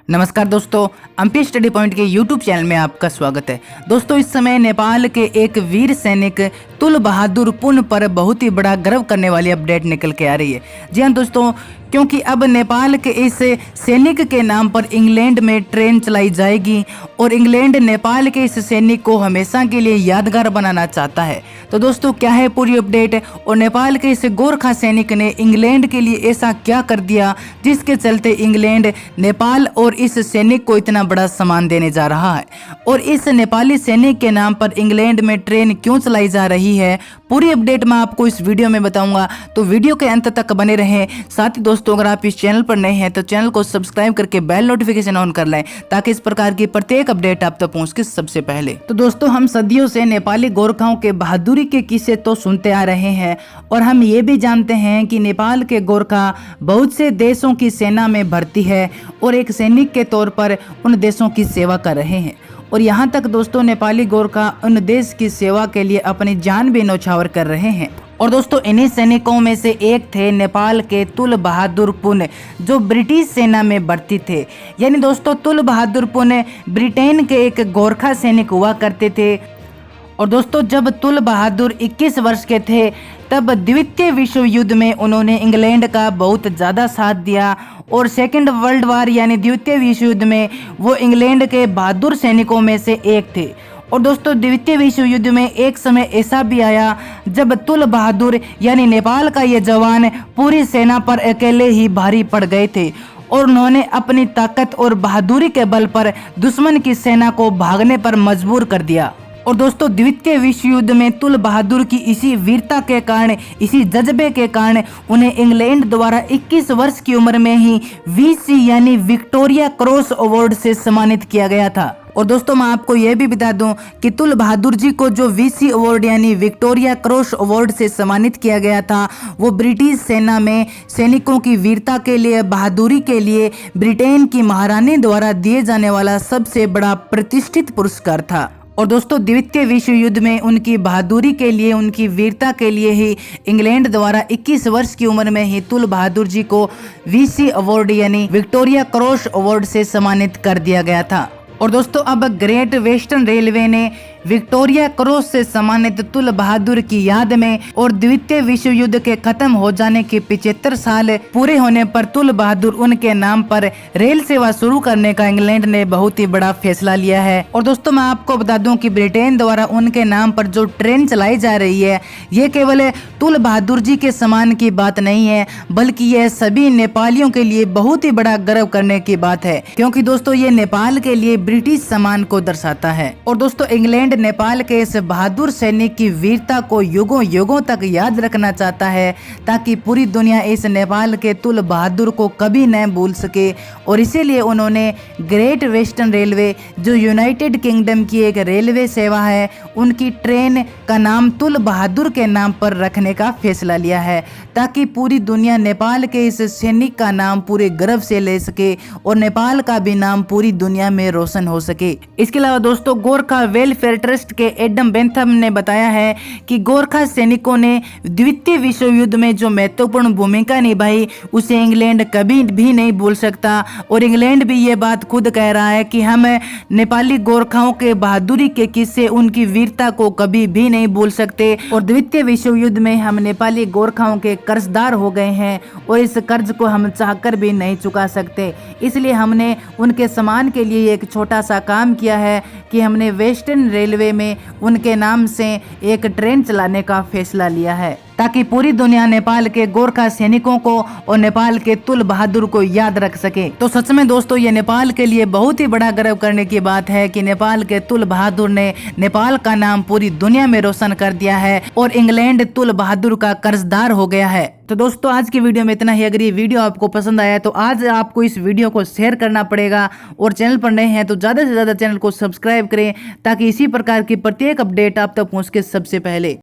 नमस्कार दोस्तों, MP study point के यूट्यूब चैनल में आपका स्वागत है। दोस्तों, इस समय नेपाल के एक वीर सैनिक तुल बहादुर पुन पर बहुत ही बड़ा गर्व करने वाली अपडेट निकल के आ रही है। जी हाँ दोस्तों, क्योंकि अब नेपाल के इस सैनिक के नाम पर इंग्लैंड में ट्रेन चलाई जाएगी और इंग्लैंड नेपाल के इस सैनिक को हमेशा के लिए यादगार बनाना चाहता है। तो दोस्तों, क्या है पूरी अपडेट और नेपाल के इस गोरखा सैनिक ने इंग्लैंड के लिए ऐसा क्या कर दिया जिसके चलते इंग्लैंड नेपाल और इस सैनिक को इतना बड़ा सम्मान देने जा रहा है, और इस नेपाली सैनिक के नाम पर इंग्लैंड में ट्रेन क्यों चलाई जा रही है, पूरी अपडेट मैं आपको इस वीडियो में बताऊंगा। तो वीडियो के अंत तक बने रहें। साथ ही दोस्तों, अगर आप इस चैनल पर नए हैं तो चैनल को सब्सक्राइब करके बेल नोटिफिकेशन ऑन कर लें ताकि इस प्रकार की प्रत्येक अपडेट आप तक पहुंच के सबसे पहले। तो दोस्तों, हम सदियों से नेपाली गोरखाओं के बहादुरी के किस्से तो सुनते आ रहे हैं और हम ये भी जानते हैं कि नेपाल के गोरखा बहुत से देशों की सेना में भर्ती है और एक सैनिक के तौर पर उन देशों की सेवा कर रहे हैं। और यहाँ तक दोस्तों, नेपाली गोरखा उन देश की सेवा के लिए अपनी जान भी न्यौछावर कर रहे हैं। और दोस्तों, इन्हीं सैनिकों में से एक थे नेपाल के तुल बहादुर पुन, जो ब्रिटिश सेना में भर्ती थे। यानी दोस्तों, तुल बहादुर पुन ब्रिटेन के एक गोरखा सैनिक हुआ करते थे। और दोस्तों, जब तुल बहादुर 21 वर्ष के थे तब द्वितीय विश्व युद्ध में उन्होंने इंग्लैंड का बहुत ज़्यादा साथ दिया और सेकेंड वर्ल्ड वार यानी द्वितीय विश्व युद्ध में वो इंग्लैंड के बहादुर सैनिकों में से एक थे। और दोस्तों, द्वितीय विश्व युद्ध में एक समय ऐसा भी आया जब तुल बहादुर यानी नेपाल का ये जवान पूरी सेना पर अकेले ही भारी पड़ गए थे और उन्होंने अपनी ताकत और बहादुरी के बल पर दुश्मन की सेना को भागने पर मजबूर कर दिया। और दोस्तों, द्वितीय विश्व युद्ध में तुल बहादुर की इसी वीरता के कारण, इसी जज्बे के कारण उन्हें इंग्लैंड द्वारा 21 वर्ष की उम्र में ही वीसी यानी विक्टोरिया क्रॉस अवार्ड से सम्मानित किया गया था। और दोस्तों, मैं आपको यह भी बता दूं कि तुल बहादुर जी को जो वीसी अवार्ड यानी विक्टोरिया क्रॉस अवार्ड से सम्मानित किया गया था, वो ब्रिटिश सेना में सैनिकों की वीरता के लिए, बहादुरी के लिए ब्रिटेन की महारानी द्वारा दिए जाने वाला सबसे बड़ा प्रतिष्ठित पुरस्कार था। और दोस्तों, द्वितीय विश्व युद्ध में उनकी बहादुरी के लिए, उनकी वीरता के लिए ही इंग्लैंड द्वारा 21 वर्ष की उम्र में ही तुल बहादुर जी को वीसी अवार्ड यानी विक्टोरिया क्रॉस अवार्ड से सम्मानित कर दिया गया था। और दोस्तों, अब ग्रेट वेस्टर्न रेलवे ने विक्टोरिया क्रॉस से सम्मानित तुल बहादुर की याद में और द्वितीय विश्व युद्ध के खत्म हो जाने के 75 साल पूरे होने पर तुल बहादुर उनके नाम पर रेल सेवा शुरू करने का इंग्लैंड ने बहुत ही बड़ा फैसला लिया है। और दोस्तों, मैं आपको बता दूं कि ब्रिटेन द्वारा उनके नाम पर जो ट्रेन चलाई जा रही है, ये केवल तुल बहादुर जी के सम्मान की बात नहीं है, बल्कि यह सभी नेपालियों के लिए बहुत ही बड़ा गर्व करने की बात है, क्योंकि दोस्तों, ये नेपाल के लिए ब्रिटिश सम्मान को दर्शाता है। और दोस्तों, इंग्लैंड नेपाल के इस बहादुर सैनिक की वीरता को युगों युगों तक याद रखना चाहता है, ताकि पूरी दुनिया इस नेपाल के तुल बहादुर को कभी न भूल सके। और इसीलिए उन्होंने ग्रेट वेस्टर्न रेलवे, जो यूनाइटेड किंगडम की एक रेलवे सेवा है, उनकी ट्रेन का नाम तुल बहादुर के नाम पर रखने का फैसला लिया है, ताकि पूरी दुनिया नेपाल के इस सैनिक का नाम पूरे गर्व से ले सके और नेपाल का भी नाम पूरी दुनिया में रोशन हो सके। इसके अलावा दोस्तों, गोरखा वेलफेयर ट्रस्ट के एडम बेंथम ने बताया है कि गोरखा सैनिकों ने द्वितीय विश्व युद्ध में जो महत्वपूर्ण भूमिका निभाई, उसे इंग्लैंड कभी भी नहीं भूल सकता। और इंग्लैंड भी ये बात खुद कह रहा है कि हम नेपाली गोरखाओं के बहादुरी के किस्से, उनकी वीरता को कभी भी नहीं भूल सकते। और द्वितीय विश्व युद्ध में हम नेपाली गोरखाओं के कर्जदार हो गए हैं और इस कर्ज को हम चाहकर भी नहीं चुका सकते। इसलिए हमने उनके सम्मान के लिए एक छोटा सा काम किया है कि हमने वेस्टर्न रेलवे में उनके नाम से एक ट्रेन चलाने का फैसला लिया है, ताकि पूरी दुनिया नेपाल के गोरखा सैनिकों को और नेपाल के तुल बहादुर को याद रख सके। तो सच में दोस्तों, ये नेपाल के लिए बहुत ही बड़ा गर्व करने की बात है कि नेपाल के तुल बहादुर ने नेपाल का नाम पूरी दुनिया में रोशन कर दिया है और इंग्लैंड तुल बहादुर का कर्जदार हो गया है। तो दोस्तों, आज की वीडियो में इतना ही। अगर ये वीडियो आपको पसंद आया तो आज आपको इस वीडियो को शेयर करना पड़ेगा और चैनल पर नए हैं तो ज़्यादा से ज़्यादा चैनल को सब्सक्राइब करें, ताकि इसी प्रकार की प्रत्येक अपडेट आप तक पहुँच के सबसे पहले।